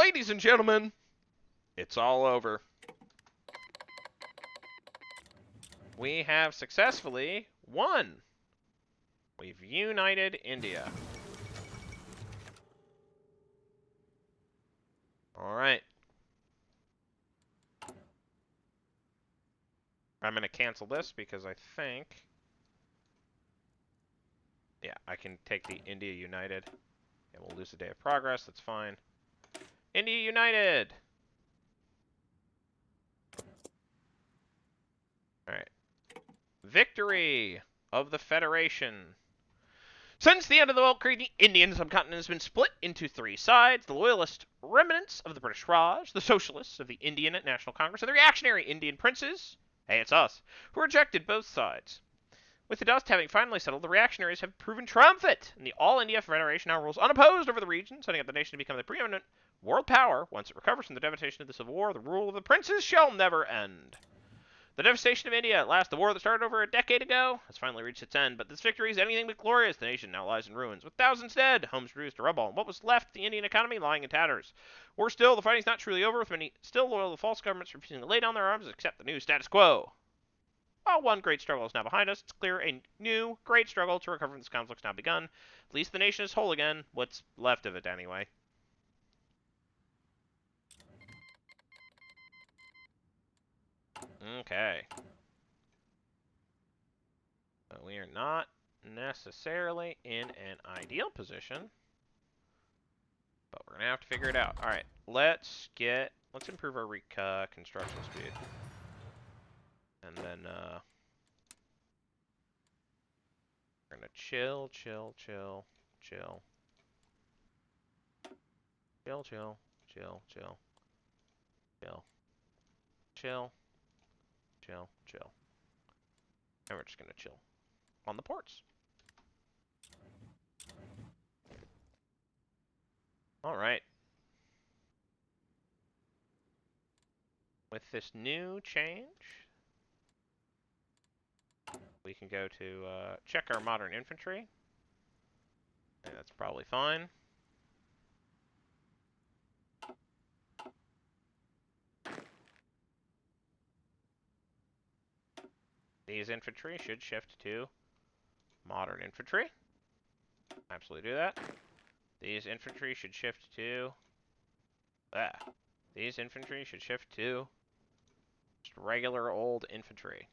ladies and gentlemen, it's all over. We have successfully won. We've united India. All right. I'm going to cancel this because I think... Yeah, I can take the India United. And we'll lose a day of progress. That's fine. India United! Alright. Victory of the Federation. Since the end of the World War, the Indian subcontinent has been split into three sides: the loyalist remnants of the British Raj, the socialists of the Indian National Congress, and the reactionary Indian princes, hey, it's us, who rejected both sides. With the dust having finally settled, the reactionaries have proven triumphant, and the All-India Federation now rules unopposed over the region, setting up the nation to become the preeminent world power. Once it recovers from the devastation of the Civil War, the rule of the princes shall never end. The devastation of India, at last, the war that started over a decade ago, has finally reached its end, but this victory is anything but glorious. The nation now lies in ruins, with thousands dead, homes reduced to rubble, and what was left of the Indian economy lying in tatters. Worse still, the fighting's not truly over, with many still loyal to false governments refusing to lay down their arms and accept the new status quo. While one great struggle is now behind us, it's clear a new great struggle to recover from this conflict has now begun. At least the nation is whole again, what's left of it anyway. Okay. We are not necessarily in an ideal position, but we're gonna have to figure it out. All right, let's improve our construction speed, and then we're gonna chill, chill, chill, chill, chill, chill, chill, chill, chill, chill, chill, chill, and we're just gonna chill on the ports. All right. With this new change, we can go to check our modern infantry. And that's probably fine. These infantry should shift to modern infantry. Absolutely do that. These infantry should shift to... These infantry should shift to just regular old infantry.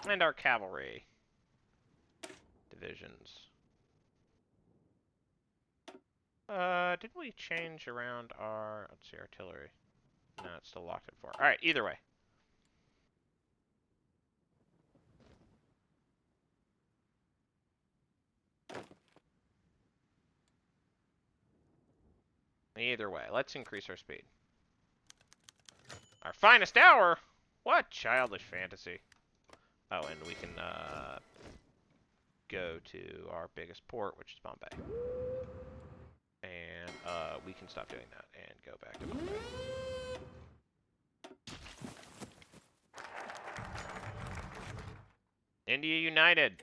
And our cavalry divisions. Did we change around our... Let's see, artillery. No, it's still locked at 4. Alright, either way. Either way, let's increase our speed. Our finest hour? What childish fantasy. Oh, and we can go to our biggest port, which is Bombay. And we can stop doing that and go back to Bombay. India United.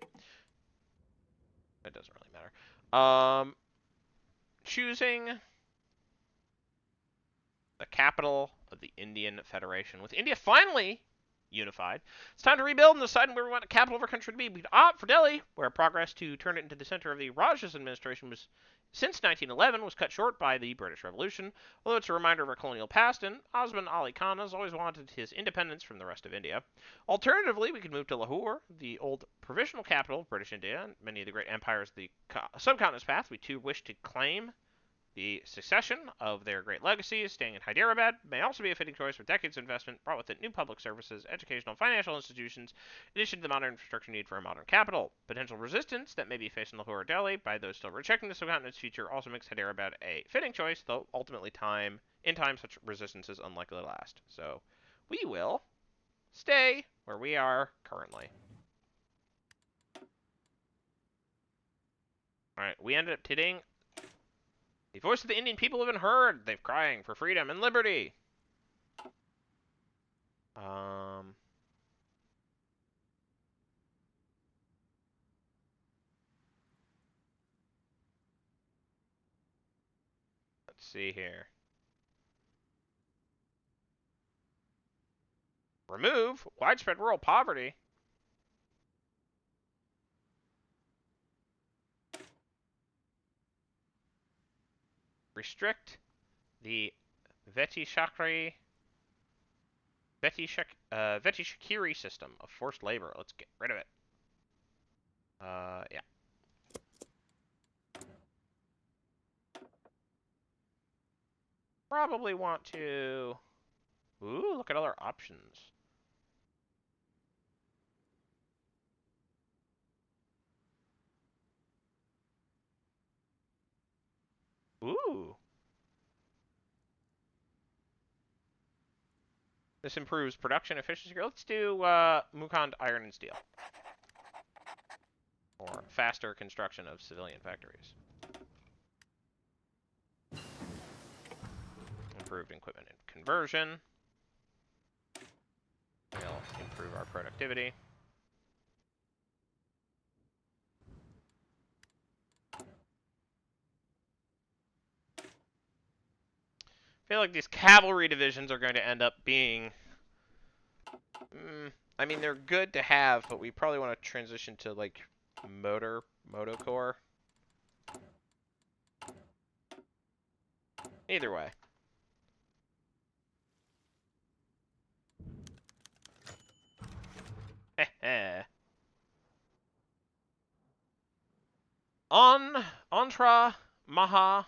That doesn't really matter. Choosing the capital of the Indian Federation. With India finally unified, it's time to rebuild and decide where we want the capital of our country to be. We could opt for Delhi, where progress to turn it into the center of the Rajah's administration was, since 1911, was cut short by the British Revolution. Although it's a reminder of our colonial past, and Osman Ali Khan has always wanted his independence from the rest of India. Alternatively, we could move to Lahore, the old provisional capital of British India, and many of the great empires of the subcontinent's path. We too wish to claim the succession of their great legacies. Staying in Hyderabad may also be a fitting choice, with decades of investment brought with it new public services, educational, financial institutions, in addition to the modern infrastructure need for a modern capital. Potential resistance that may be faced in Lahore or Delhi by those still rejecting the subcontinent's future also makes Hyderabad a fitting choice, though ultimately in time such resistance is unlikely to last. So we will stay where we are currently. Alright, we ended up hitting... The voice of the Indian people have been heard. They're crying for freedom and liberty. Um, let's see here. Remove widespread rural poverty. Restrict the Veti Shakiri system of forced labor. Let's get rid of it. Yeah. Probably want to... Ooh, look at other options. Ooh. This improves production efficiency. Let's do Mukand Iron and Steel. Or faster construction of civilian factories. Improved equipment and conversion. Will improve our productivity. I feel like these cavalry divisions are going to end up being... I mean, they're good to have, but we probably want to transition to, like, Moto Corps. Either way. Andhra Maha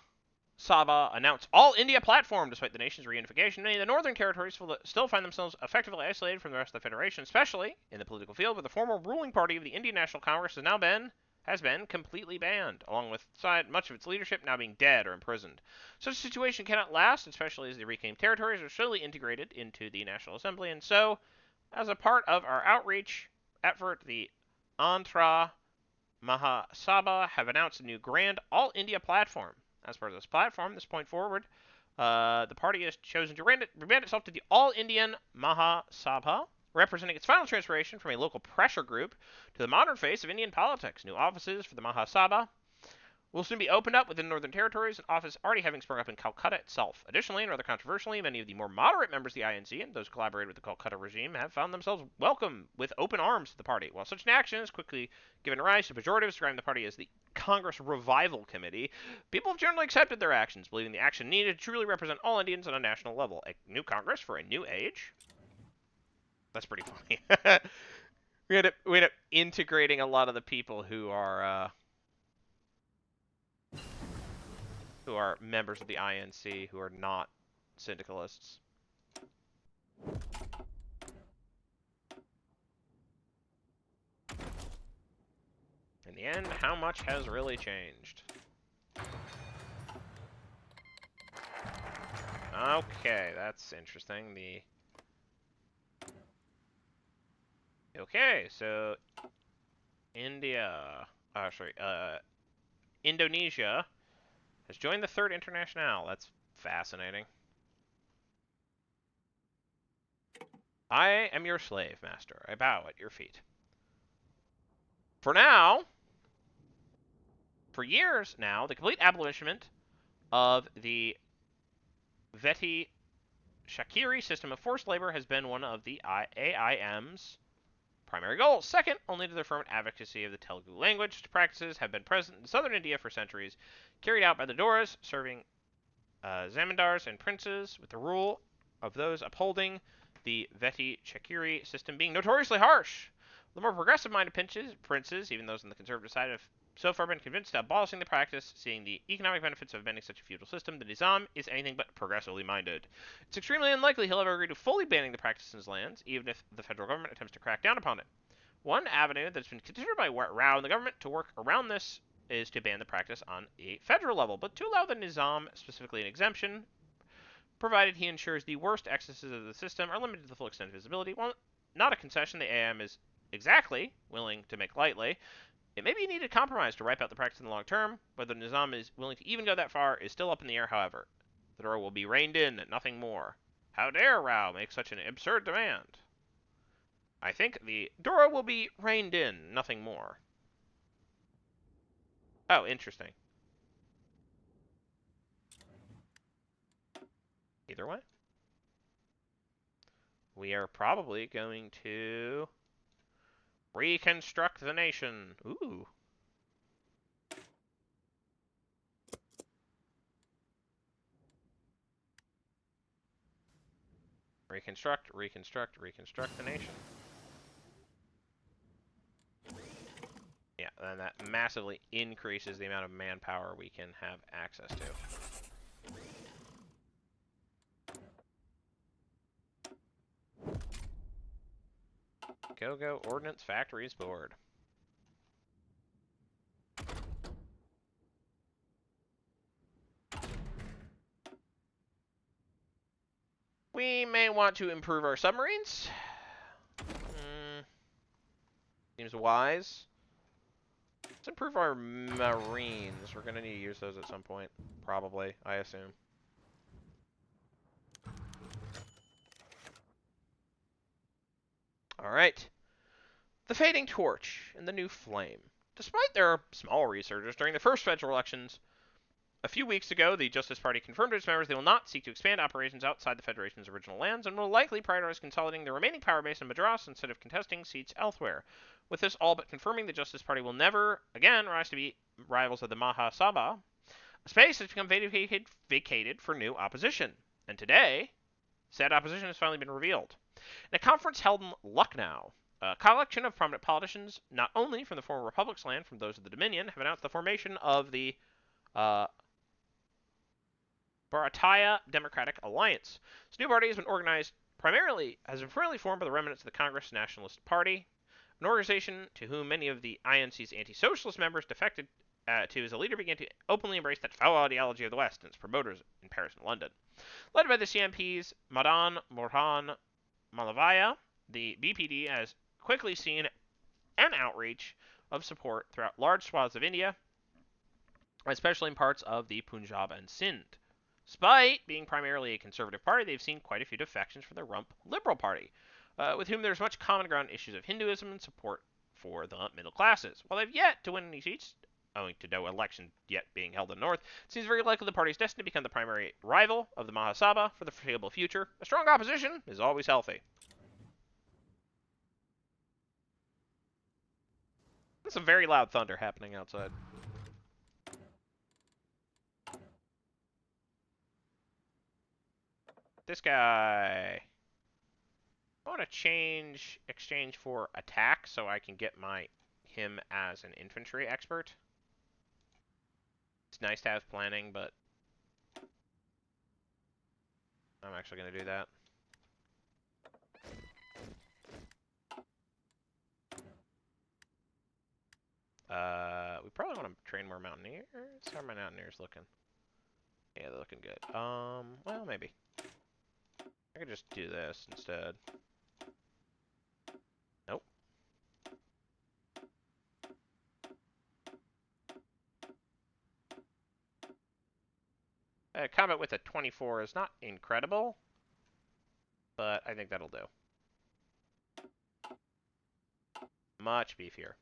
Sabha announced all India platform. Despite the nation's reunification, many of the northern territories still find themselves effectively isolated from the rest of the federation, especially in the political field, where the former ruling party of the Indian National Congress has been completely banned, along with much of its leadership now being dead or imprisoned. Such a situation cannot last, especially as the reclaimed territories are slowly integrated into the National Assembly. And so, as a part of our outreach effort, the Andhra Mahasabha have announced a new Grand All India platform. As part of this platform, this point forward, the party has chosen to rebrand itself to the All Indian Mahasabha, representing its final transformation from a local pressure group to the modern face of Indian politics. New offices for the Mahasabha will soon be opened up within Northern Territories, an office already having sprung up in Calcutta itself. Additionally, and rather controversially, many of the more moderate members of the INC and those who collaborated with the Calcutta regime have found themselves welcome with open arms to the party. While such an action has quickly given rise to pejoratives describing the party as the Congress Revival Committee, people have generally accepted their actions, believing the action needed to truly represent all Indians on a national level. A new Congress for a new age? That's pretty funny. we end up integrating a lot of the people who are members of the INC who are not syndicalists. In the end, how much has really changed? Okay, that's interesting. Okay, so Indonesia has joined the Third Internationale. That's fascinating. I am your slave, master. I bow at your feet. For now, for years now, the complete abolishment of the Veti Shakiri system of forced labor has been one of the AIM's primary goals. Second, only to the firm advocacy of the Telugu language, practices have been present in southern India for centuries, carried out by the Doras, serving zamindars and princes, with the rule of those upholding the Veti Chakiri system being notoriously harsh. The more progressive-minded princes, even those on the conservative side, have so far been convinced that abolishing the practice, seeing the economic benefits of abandoning such a feudal system, the Nizam is anything but progressively minded. It's extremely unlikely he'll ever agree to fully banning the practice in his lands, even if the federal government attempts to crack down upon it. One avenue that's been considered by Rao and the government to work around this is to ban the practice on a federal level, but to allow the Nizam specifically an exemption, provided he ensures the worst excesses of the system are limited to the full extent of his ability. While not a concession the AM is exactly willing to make lightly, it may be a needed compromise to wipe out the practice in the long term. Whether the Nizam is willing to even go that far is still up in the air, however. The door will be reined in, nothing more. How dare Rao make such an absurd demand? I think the Dora will be reined in, nothing more. Oh, interesting. Either way. We are probably going to reconstruct the nation. Ooh. Reconstruct, reconstruct, reconstruct the nation. Yeah, and that massively increases the amount of manpower we can have access to. Go, Ordnance Factories Board. We may want to improve our submarines. Seems wise. Let's improve our marines. We're going to need to use those at some point. Probably, I assume. Alright. The Fading Torch and the New Flame. Despite their small resurgence during the first federal elections, a few weeks ago, the Justice Party confirmed to its members they will not seek to expand operations outside the Federation's original lands and will likely prioritize consolidating the remaining power base in Madras instead of contesting seats elsewhere. With this all but confirming, the Justice Party will never again rise to be rivals of the Mahasabha. A space has become vacated for new opposition. And today, said opposition has finally been revealed. In a conference held in Lucknow, a collection of prominent politicians, not only from the former Republic's land, from those of the Dominion, have announced the formation of the Bharatiya Democratic Alliance. This new party has been primarily formed by the remnants of the Congress Nationalist Party, an organization to whom many of the INC's anti-socialist members defected to as the leader began to openly embrace that foul ideology of the West and its promoters in Paris and London. Led by the CMP's Madan Mohan Malavaya, the BPD has quickly seen an outreach of support throughout large swaths of India, especially in parts of the Punjab and Sindh. Despite being primarily a conservative party, they've seen quite a few defections from the Rump Liberal Party, with whom there's much common ground on issues of Hinduism and support for the middle classes. While they've yet to win any seats, owing to no election yet being held in the North, it seems very likely the party is destined to become the primary rival of the Mahasabha for the foreseeable future. A strong opposition is always healthy. There's some very loud thunder happening outside. This guy. I want to exchange for attack so I can get him as an infantry expert. It's nice to have planning, but I'm actually going to do that. We probably want to train more mountaineers. How are my mountaineers looking? Yeah, they're looking good. Well, maybe. I could just do this instead. Nope. Combat with a 24 is not incredible, but I think that'll do. Much beefier.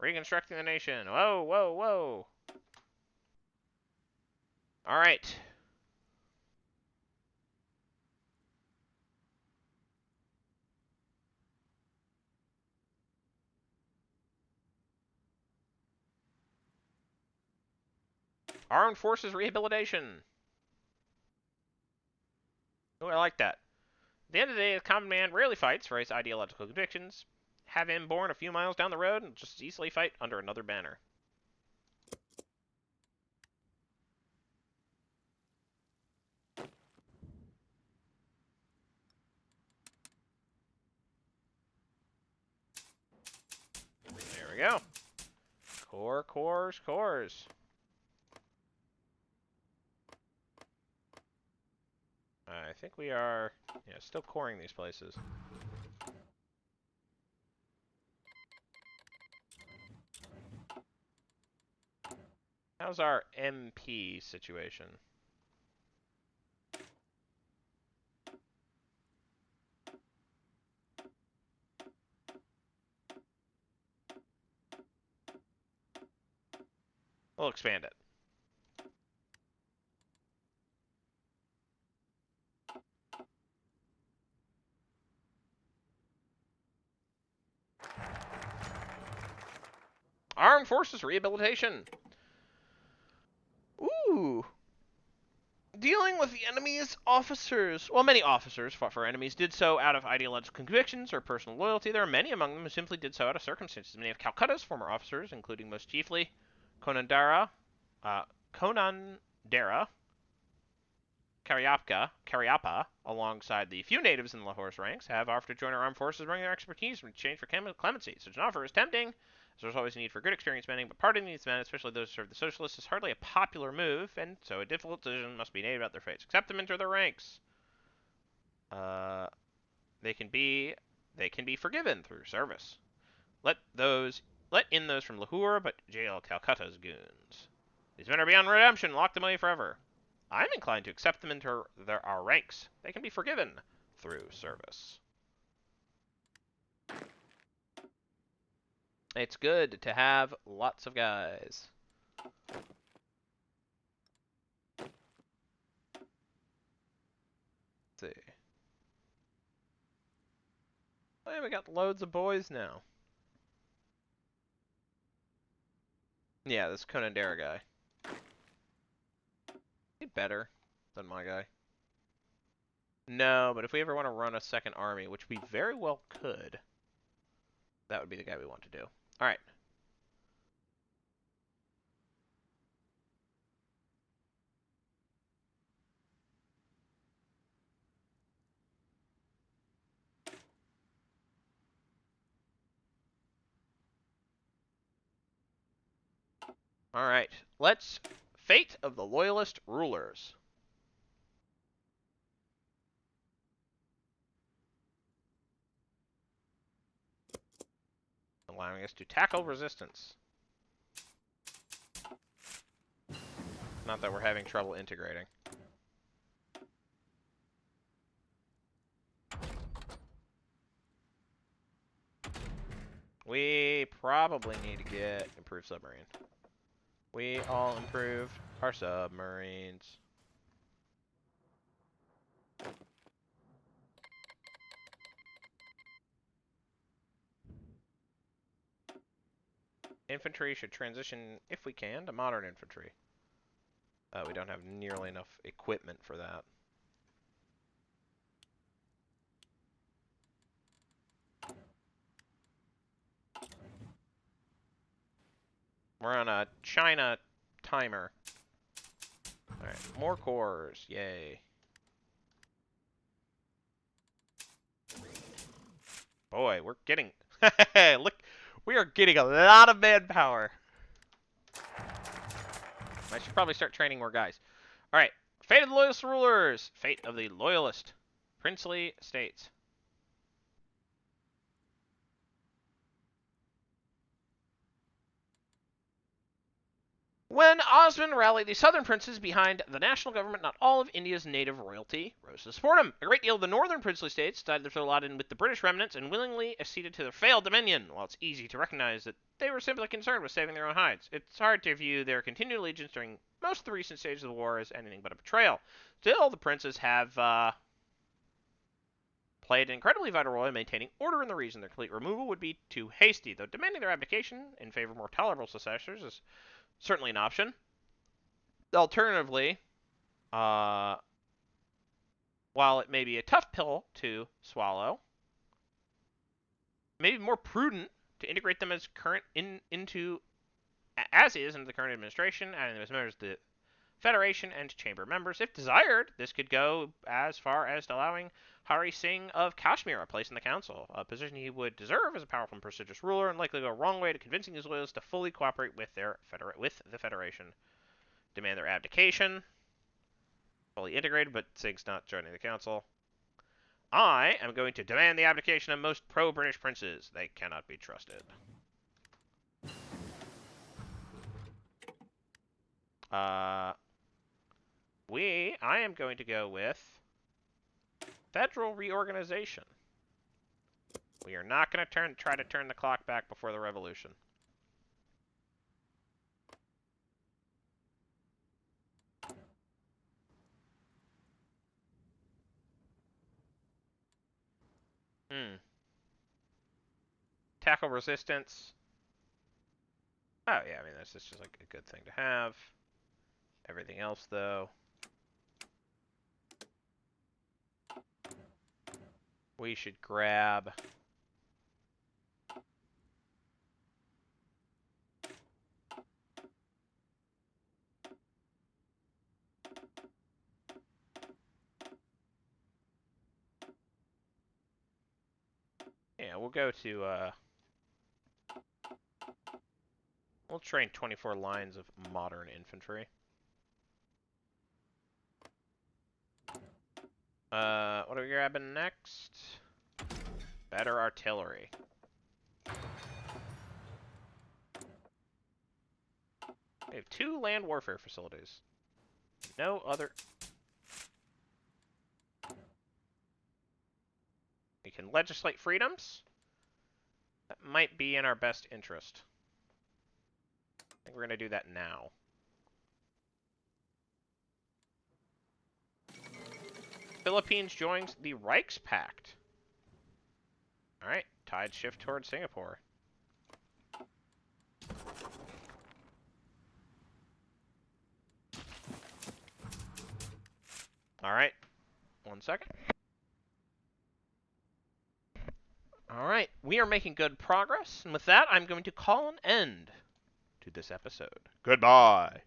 Reconstructing the nation. Whoa, whoa, whoa. All right. Armed Forces Rehabilitation. Oh, I like that. At the end of the day, the common man rarely fights for his ideological convictions. Have him born a few miles down the road and just easily fight under another banner. There we go. Cores. I think we are, still coring these places. How's our MP situation? We'll expand it. Armed Forces Rehabilitation. Ooh. Dealing with the enemy's officers. Well, many officers fought for enemies did so out of ideological convictions or personal loyalty. There are many among them who simply did so out of circumstances. Many of Calcutta's former officers, including most chiefly Konandara, Konandara, Cariappa, alongside the few natives in the Lahore's ranks, have offered to join our armed forces, bringing their expertise in exchange for clemency. Such an offer is tempting, as there's always a need for good experienced men, but pardoning these men, especially those who serve the socialists, is hardly a popular move, and so a difficult decision must be made about their fates. Accept them into their ranks. They can be forgiven through service. Let in those from Lahore, but jail Calcutta's goons. These men are beyond redemption. Lock them away forever. I'm inclined to accept them into our ranks. They can be forgiven through service. It's good to have lots of guys. Let's see. Oh, we got loads of boys now. Yeah, this Konandara guy. He's better than my guy. No, but if we ever want to run a second army, which we very well could, that would be the guy we want to do. Alright. Alright. Let's... Fate of the Loyalist Rulers. Allowing us to tackle resistance. Not that we're having trouble integrating. We probably need to get improved submarine. We all improved our submarines. Infantry should transition, if we can, to modern infantry. We don't have nearly enough equipment for that. We're on a China timer. Alright, more cores. Yay. Boy, we're getting... Look, we are getting a lot of manpower. I should probably start training more guys. Alright, Fate of the Loyalist Rulers. Fate of the Loyalist Princely States. When Osman rallied the southern princes behind the national government, not all of India's native royalty rose to support him. A great deal of the northern princely states decided to throw a lot in with the British remnants and willingly acceded to their failed dominion. While it's easy to recognize that they were simply concerned with saving their own hides, it's hard to view their continued allegiance during most of the recent stages of the war as anything but a betrayal. Still, the princes have played an incredibly vital role in maintaining order in the region. Their complete removal would be too hasty, though demanding their abdication in favor of more tolerable successors is certainly an option. Alternatively, while it may be a tough pill to swallow, maybe more prudent to integrate them as into the current administration, adding them as members of the Federation and chamber members. If desired, this could go as far as allowing Hari Singh of Kashmir a place in the council, a position he would deserve as a powerful and prestigious ruler, and likely go a wrong way to convincing his loyalists to fully cooperate with the Federation. Demand their abdication. Fully integrated, but Singh's not joining the council. I am going to demand the abdication of most pro-British princes. They cannot be trusted. I am going to go with federal reorganization. We are not going to try to turn the clock back before the revolution. Tackle resistance. Oh, yeah, I mean, that's just like a good thing to have. Everything else, though. We should grab... Yeah, we'll go to, we'll train 24 lines of modern infantry. What are we grabbing next? Better artillery. We have 2 land warfare facilities. No other... We can legislate freedoms. That might be in our best interest. I think we're going to do that now. Philippines joins the Reichspakt. Alright, tide shift towards Singapore. Alright, 1 second. Alright, we are making good progress, and with that, I'm going to call an end to this episode. Goodbye.